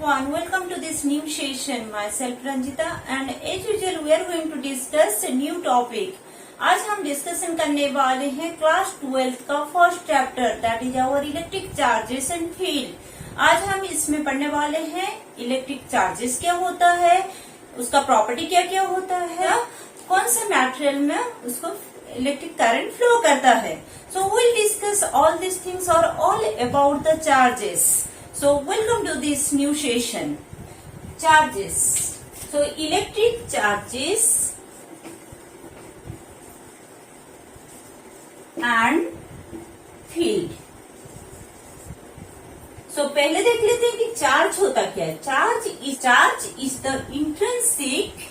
everyone, welcome to this new session. Myself Ranjita and as usual we are going to discuss a new topic. आज हम discussion करने वाले हैं class 12th का first chapter that is our electric charges and field. आज हम इसमें पढ़ने वाले हैं इलेक्ट्रिक चार्जेस क्या होता है, उसका प्रॉपर्टी क्या क्या होता है, कौन से मटेरियल में उसको इलेक्ट्रिक करंट फ्लो करता है। सो we'll discuss all these things or all about the charges. So welcome to this new session. Charges. So electric charges and field. So पहले देख लेते हैं कि चार्ज होता क्या है। Charge is the intrinsic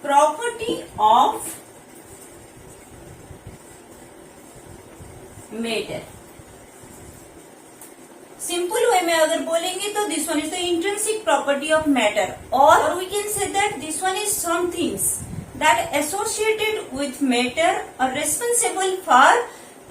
property of matter. Simple way में अगर बोलेंगे तो this one is the intrinsic property of matter, और we can say that this one is some things that associated with matter और responsible for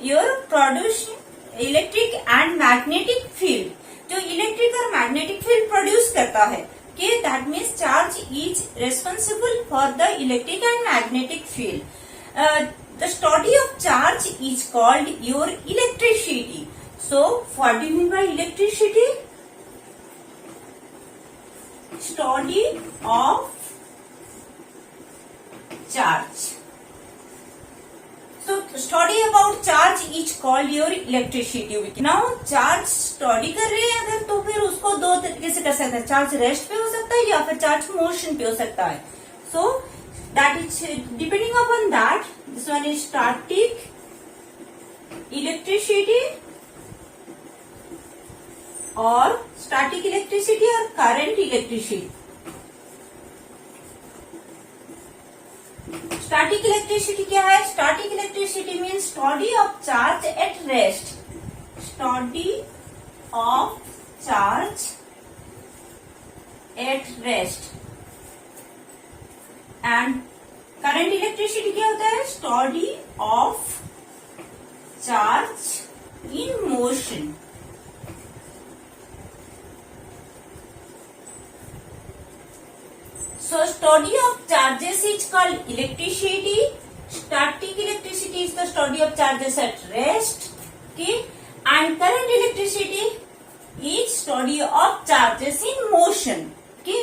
your producing electric and magnetic field. जो electric और magnetic field produce करता है कि that means charge is responsible for the electric and magnetic field. The study of charge is called your electricity. So, what do you mean by electricity? Study of charge. So, study about charge is called your electricity. Now, charge study कर रहे हैं अगर तो फिर उसको दो तरीके से कर सकते हैं। चार्ज रेस्ट पे हो सकता है या फिर चार्ज मोशन पे हो सकता है। So, that is depending upon that. This one is static electricity और static electricity और current electricity. Static electricity क्या है? Static electricity means study of charge at rest. Study of charge at rest. And current electricity क्या होता है? Study of charge in motion. So study of charges is called electricity. Static electricity is the study of charges at rest की, and current electricity is study of charges in motion की।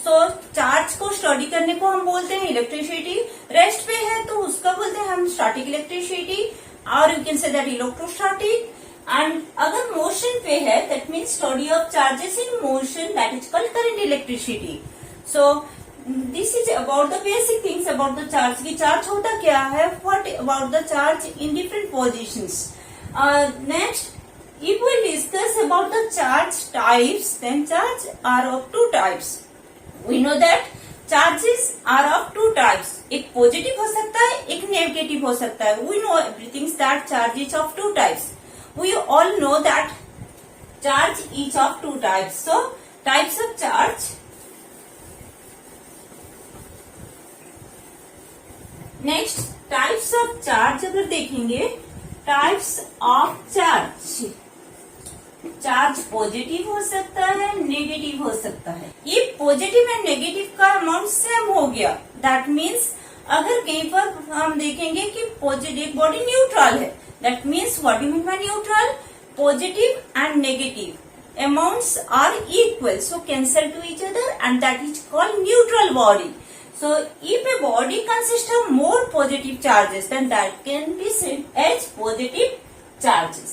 So charge को study करने को हम बोलते हैं electricity. Rest पे है तो उसका बोलते हैं हम स्टैटिक इलेक्ट्रिसिटी, और you can say that electrostatic. And अगर मोशन पे है that means study of charges in motion, that is called current electricity. So this is about the basic things about the charge की charge होता क्या है, what about the charge in different positions. Next if we discuss about the charge types, then charge are of two types. We know that charges are of two types. एक positive हो सकता है, एक negative हो सकता है। We know everything that charge is of two types. We all know that charge is of two types. So types of charge. Next types of charge अगर देखेंगे, types of charge. Charge positive हो सकता है, negative हो सकता है। ये positive and negative का अमाउंट सेम हो गया, दैट मीन्स अगर कहीं पर हम देखेंगे कि पॉजिटिव बॉडी न्यूट्रल है, that means what you mean by neutral, positive and negative amounts are equal, so cancel to each other and that is called neutral body. So, if a body consists of more positive charges, then that can be said as positive charges.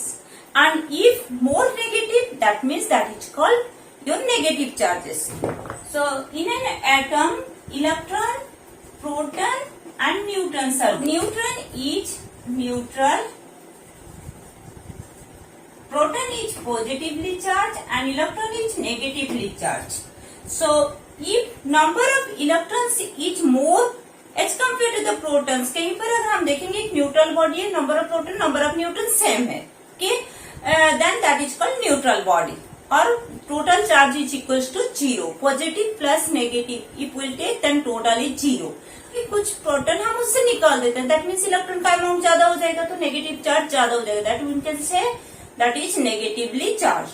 And if more negative, that means that is called your negative charges. So, in an atom, electron, proton and neutrons are. Neutron is neutral, proton is positively charged and electron is negatively charged. So, if number of electrons is more as compared to the protons, कहीं पर अगर हम देखेंगे एक neutral body है, number of proton number of neutron same है, okay? Then that is called neutral body, or total charge is equals to 0. Positive plus negative if we'll take, then total is 0. कुछ proton हम उससे निकाल देते हैं, that means electron का amount ज्यादा हो जाएगा तो नेगेटिव चार्ज ज्यादा हो जाएगा, that mean can say that is negatively charged.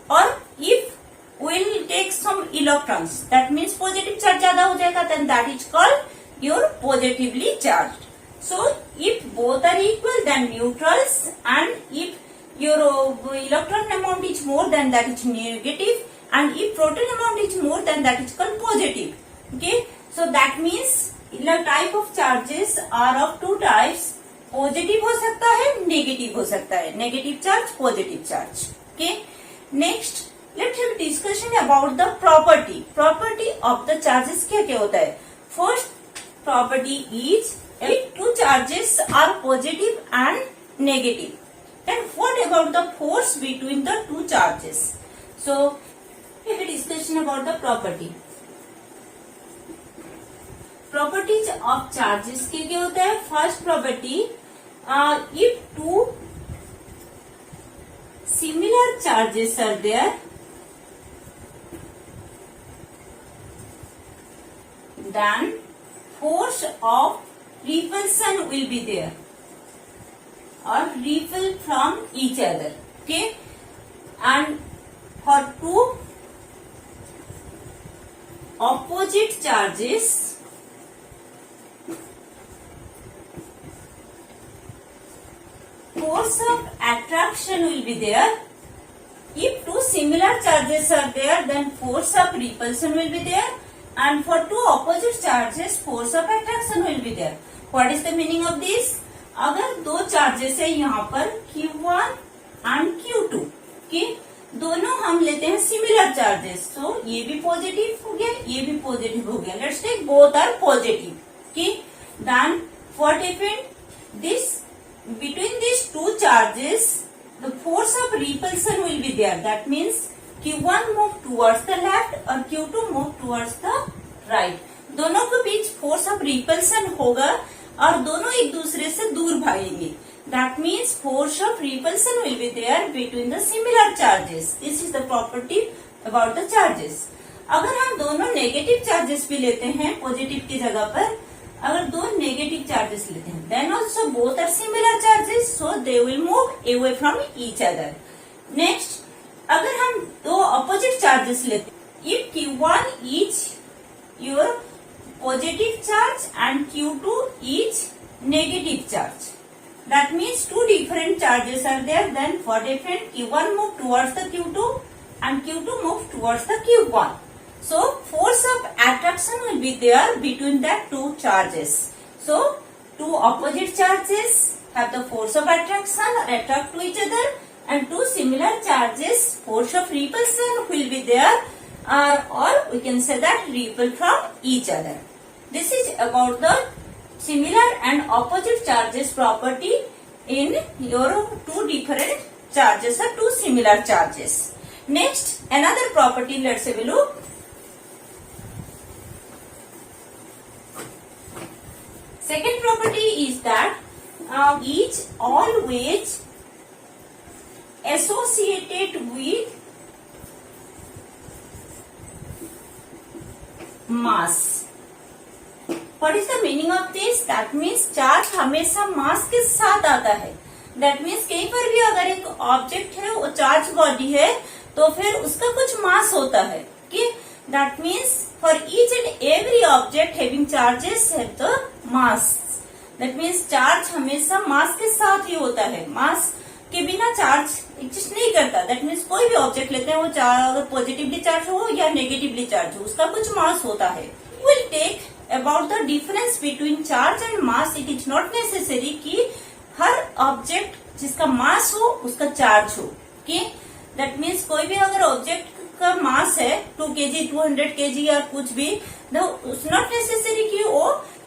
Or if we'll take some electrons, that means positive charge ज्यादा हो जाएगा, then that is called your positively charged. So if both are equal, then neutrals, and if your electron amount is more, then that is negative, and if proton amount is more, then that is called positive. Okay, so that means the type of charges are of two types. Positive हो सकता है, negative हो सकता है. Negative charge, positive charge. Okay, next let's have discussion about the property. Property of the charges क्या क्या होता है. First property is two charges are positive and negative. Then what about the force between the two charges. So have a discussion about the property. Properties of charges के क्या होता है. First property, if two similar charges are there, then force of repulsion will be there or repel from each other. Okay, and for two opposite charges, force of attraction will be there. If two similar charges are there, then force of repulsion will be there, and for two opposite charges, force of attraction will be there. What is the meaning of this? अगर दो charges है यहाँ पर Q1 and Q2, okay? दोनों हम लेते हैं similar charges, तो ये भी पॉजिटिव हो गया, ये भी पॉजिटिव हो गया. Let's take both are positive. Okay, then what happened? This between these two charges, the force of repulsion will be there. That means Q1 move towards the left और Q2 move towards the right. दोनों के बीच force of repulsion होगा और दोनों एक दूसरे से दूर भागेंगे. That means force of repulsion will be there between the similar charges. This is the property about the charges. अगर हम दोनों नेगेटिव चार्जेस भी लेते हैं पॉजिटिव की जगह पर, अगर दो नेगेटिव चार्जेस लेते हैं, then also both are similar charges, so they will move away from each other. Next, अगर हम दो अपोजिट चार्जेस लेते हैं, if Q1 is your positive charge and Q2 is negative charge, that means two different charges are there, then for different Q1 move towards the Q2 and Q2 move towards the Q1. So force of attraction will be there between that two charges. So two opposite charges have the force of attraction or attract to each other, and two similar charges force of repulsion will be there, or we can say that repel from each other. This is about the similar and opposite charges property in your two different charges or two similar charges. Next, another property, let's have a look. Second property is that is always associated with mass. What is the meaning of this? That means charge हमेशा मास के साथ आता है. That means कहीं पर भी अगर एक ऑब्जेक्ट है वो चार्ज बॉडी है तो फिर उसका कुछ मास होता है. कि that means for each and every object having charges have the mass. That means charge हमेशा मास के साथ ही होता है. मास के बिना चार्ज एग्जिस्ट नहीं करता. दैट मीन्स कोई भी ऑब्जेक्ट लेते हैं वो अगर पॉजिटिवली चार्ज हो या नेगेटिवली चार्ज हो उसका कुछ मास होता है. Will take about the difference between charge and mass. It is not necessary कि हर ऑब्जेक्ट जिसका मास हो उसका चार्ज हो. दैट मीन्स कोई भी अगर ऑब्जेक्ट का मास है 2 kg 200 kg या कुछ भी, इट्स नॉट नेसेसरी कि वो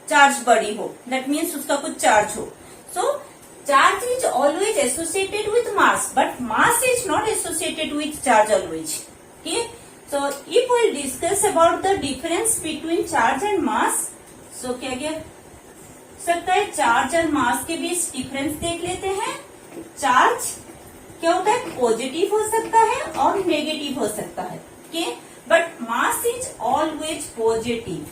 चार्ज बॉडी हो. दैट मीन्स उसका कुछ चार्ज हो. सो charge is always associated with mass, but mass is not associated with charge always. Okay, so if we discuss about the difference between charge and mass, so क्या क्या सकता है charge और मास के बीच difference देख लेते हैं. चार्ज क्या होता है पॉजिटिव हो सकता है और नेगेटिव हो सकता है. okay, but mass is always positive.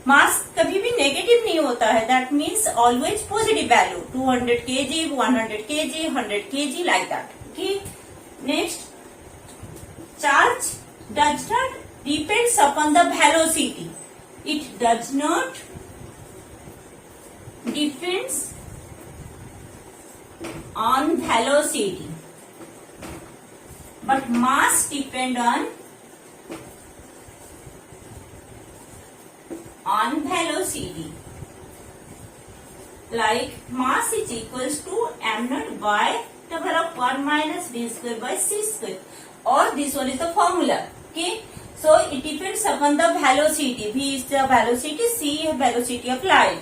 Mass कभी भी नेगेटिव नहीं होता है. That means always positive value 200 kg 100 kg 100 kg like that. Okay, Next, charge does not depends upon the velocity. It does not depends on velocity, but mass depend on velocity. Like mass is equals to m naught by double of 1 minus v square by c square, or this one is the formula. Okay, so it depends upon the velocity. V is the velocity, c है velocity of light.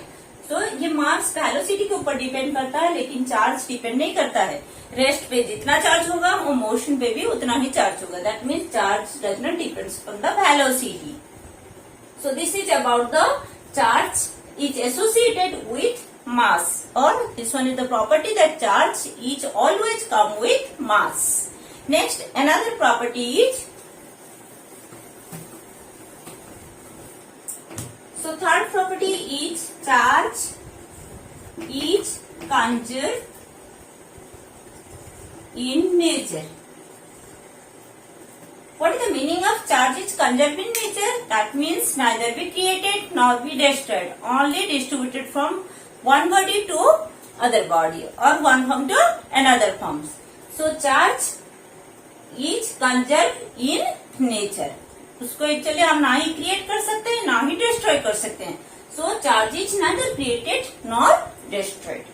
So ये मास velocity के ऊपर depend करता है, लेकिन charge depend नहीं करता है. रेस्ट पे जितना चार्ज होगा वो मोशन पे भी उतना ही चार्ज होगा. That means charge does not depends upon the velocity. So this is about the charge is associated with mass, or this one is the property that charge is always come with mass. Next, another property is, so third property is charge is conserved in nature. What is the meaning of charge is conserved in nature? That means neither be created nor be destroyed, only distributed from one body to other body or one form to another forms. So charge is conserved in nature. उसको actually हम ना ही create कर सकते हैं ना ही destroy कर सकते हैं. So charge is neither created nor destroyed.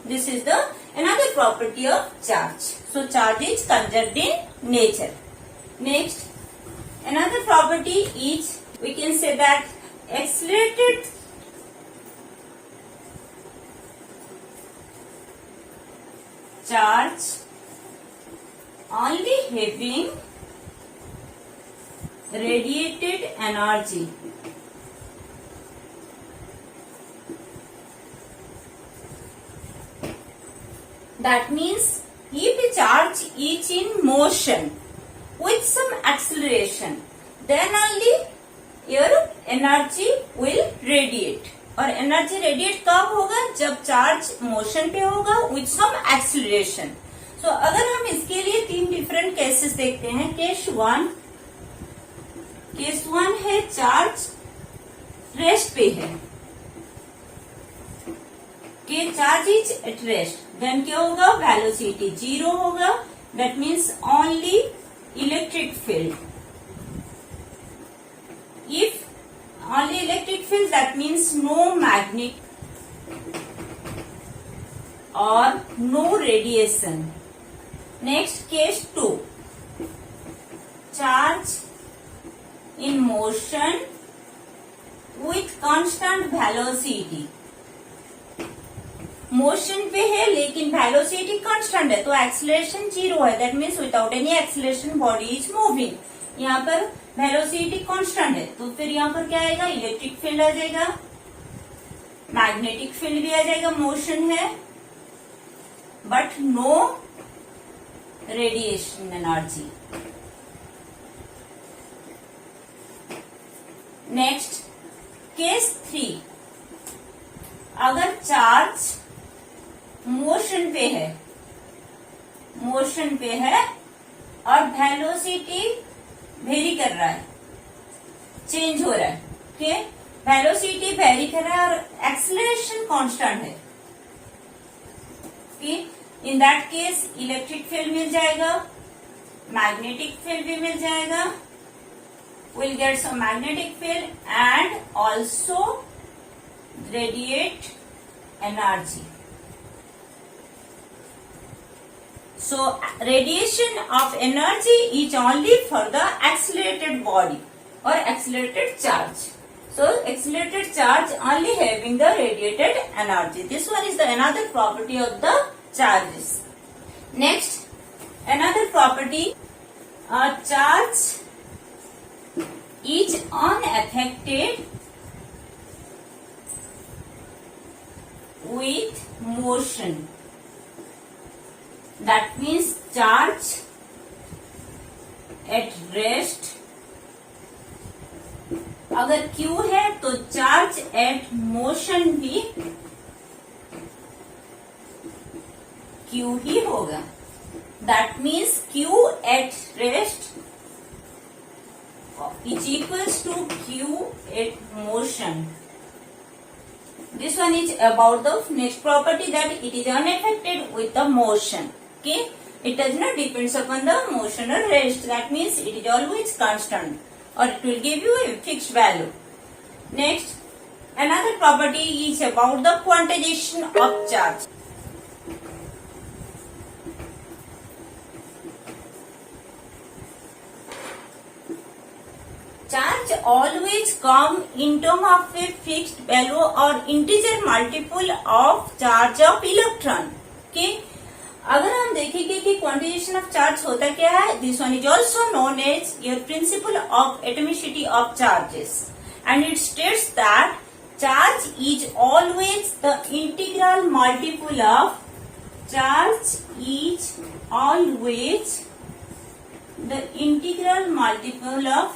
This is the another property of charge. So charge is conserved in nature. Next, another property is, we can say that accelerated charge only having radiated energy. That means if a charge is in motion with some acceleration, then only your energy will radiate. और energy radiate कब होगा? जब charge motion पे होगा with some acceleration. सो अगर हम इसके लिए 3 डिफरेंट केसेस देखते हैं. केस वन है चार्ज रेस्ट पे है. के charge is at rest, then क्या होगा? वेलोसिटी 0 होगा. That means only electric field. If only electric field, that means no magnet or no radiation. Next, case 2, charge in motion with constant velocity. Motion पे है लेकिन velocity constant है, तो acceleration 0 है. That means without any acceleration body is moving. यहाँ पर velocity constant है, तो फिर यहाँ पर क्या आएगा? इलेक्ट्रिक फील्ड आ जाएगा, मैग्नेटिक फील्ड भी आ जाएगा. मोशन है but no radiation energy. Next, case 3, अगर चार्ज मोशन पे है और वेलोसिटी वेरी कर रहा है, चेंज हो रहा है. ओके, वेलोसिटी वेरी कर रहा है और एक्सीलरेशन कांस्टेंट है. Okay, in that case electric field मिल जाएगा, मैग्नेटिक फील्ड भी मिल जाएगा. Will get some magnetic field and also radiate energy. So radiation of energy is only for the accelerated body or accelerated charge. So accelerated charge only having the radiated energy. This one is the another property of the charges. Next, another property, charge is unaffected with motion. That means charge at rest, अगर Q है तो charge at motion भी Q ही होगा. that means Q at rest is equals to Q at motion. This one is about the next property, that it is unaffected with the motion. Okay, it does not depends upon the motion or rest. That means it is always constant, or it will give you a fixed value. Next, another property is about the quantization of charge. Charge always come in term of a fixed value or integer multiple of charge of electron. Okay, अगर हम देखेंगे कि quantisation of charge होता क्या है, this one is also known as your principle of atomicity of charges, and it states that charge is always the integral multiple of charge is always the integral multiple of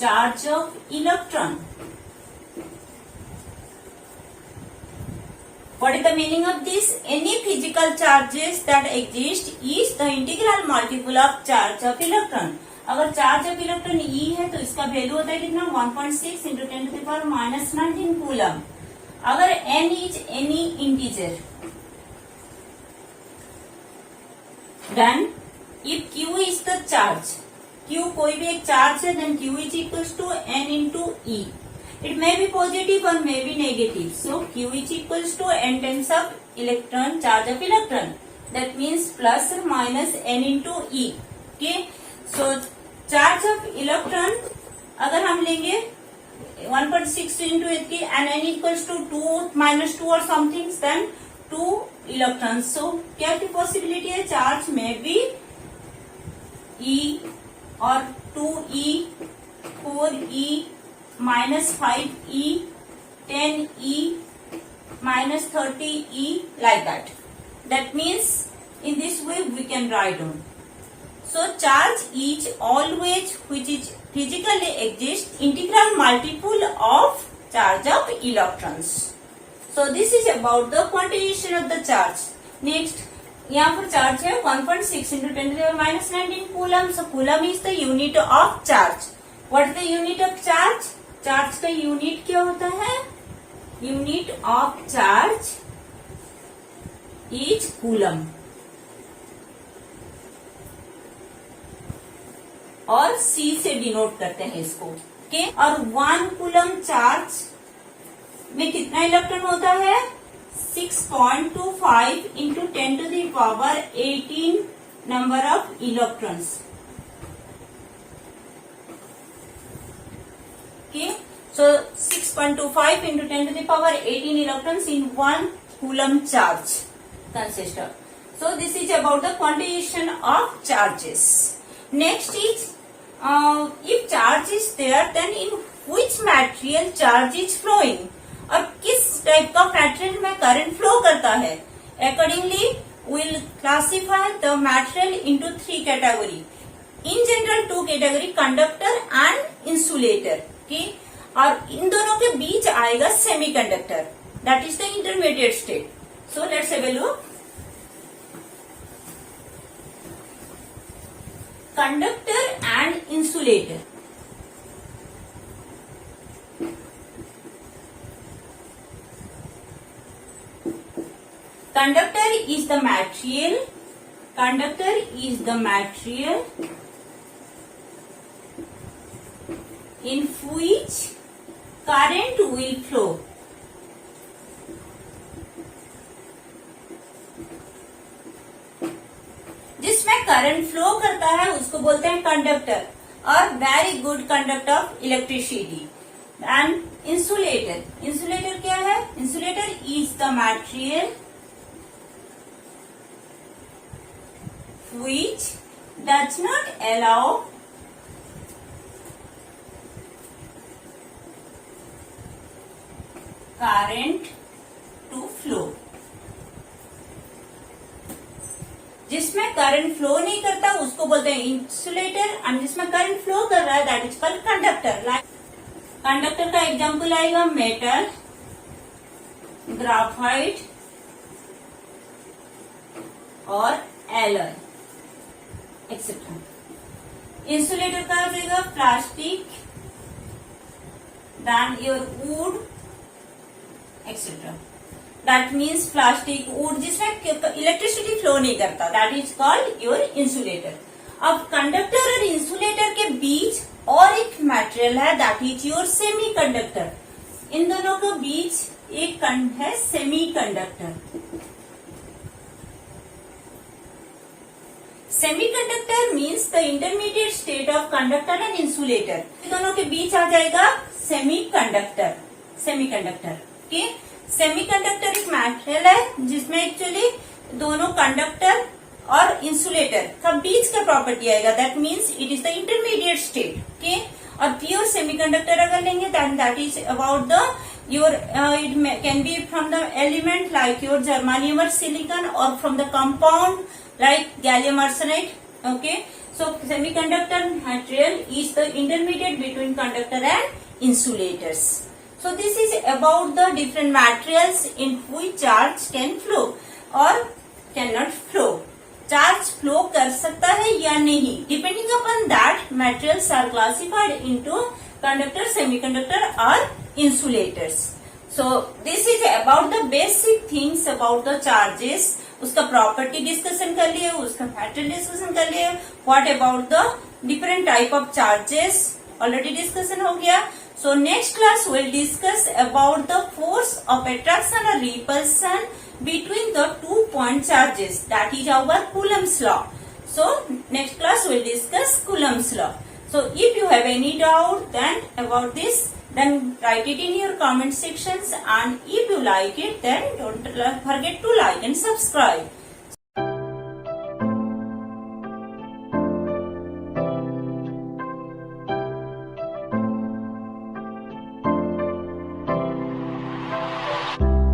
charge of electron. What is the meaning of this? Any physical charges that exist is the integral multiple of charge of electron. अगर charge of electron E है तो इसका value होता है कितना, 1.6 into 10 to the power -19 coulomb. अगर n is any integer, then if Q is the charge, Q कोई भी एक चार्ज है, then Q is equals to n into E. It may be positive or may be negative. So Q is equals to n times of electron, charge of electron. That means plus or minus n into E. Okay. So charge of electron अगर हम लेंगे 1.6 into 8 and n equals to 2 minus 2 or something, then 2 electron. So क्या की possibility है, charge में भी E और 2E, 4E, -5E, 10E, -30E, like that. That means in this way we can write down. So charge is always, which is physically exists, integral multiple of charge of electrons. So this is about the quantization of the charge. Next, यहाँ पर charge है 1.6 into 10 to the power -19 coulomb. So coulomb is the unit of charge. What is the unit of charge? Charge का unit क्या होता है? Unit of charge is coulomb, और C से denote करते हैं इसको. ओके, और 1 कूलम चार्ज में कितना इलेक्ट्रॉन होता है, 6.25 into 10 to the power 18 number of electrons. Okay, so 6.25 into 10 to the power 18 electrons in 1 coulomb charge consistor. So this is about the quantization of charges. Next is if charge is there, then in which material charge is flowing, और किस type का material में current flow करता है. Accordingly will classify the material into 3 category. In general 2 category, conductor and insulator की, और इन दोनों के बीच आएगा semiconductor, that is the intermediate state. So let's have a look. Conductor and insulator. Conductor is the material. Conductor is the material in which current will flow. जिसमें current flow करता है उसको बोलते हैं कंडक्टर, और very good conductor of electricity. And insulator. Insulator क्या है? Insulator is the material which does not allow current to flow. जिसमें करंट फ्लो नहीं करता उसको बोलते हैं इंसुलेटर, और जिसमें करंट फ्लो कर रहा है that is called conductor. Conductor का एग्जाम्पल आएगा मेटल, ग्राफाइट और एलॉय एक्सेट्रा। इंसुलेटर का हो जाएगा plastic, then your wood etcetera. That means plastic, wood जिसमें इलेक्ट्रिसिटी फ्लो नहीं करता, that is called your insulator. अब कंडक्टर और इंसुलेटर के बीच और एक मटेरियल है, that is your semiconductor. इन दोनों के बीच एक कंड है semiconductor. Semiconductor means the intermediate state of conductor and insulator. दोनों के बीच आ जाएगा सेमीकंडक्टर। सेमीकंडक्टर के सेमीकंडक्टर एक मटेरियल है जिसमें एक्चुअली दोनों कंडक्टर और इंसुलेटर का बीच का प्रॉपर्टी आएगा, that means it is the intermediate state. Okay, और प्योर सेमीकंडक्टर अगर लेंगे then that is about the your it can be from the element like your germanium और सिलिकॉन, और from the compound like gallium arsenide. Okay, so semiconductor material is the intermediate between conductor and insulators. So this is about the different materials in which charge can flow or cannot flow. Charge flow कर सकता है या नहीं, depending upon that materials are classified into conductor, semiconductor or insulators. So this is about the basic things about the charges. उसका property discussion कर लिए, उसका material discussion कर लिए, what about the different type of charges already discussion हो गया। So next class will discuss about the force of attraction और repulsion between the 2 point charges, that is our coulomb's law. So next class will discuss coulomb's law. So if you have any doubt then about this, then write it in your comment sections, and if you like it then don't forget to like and subscribe.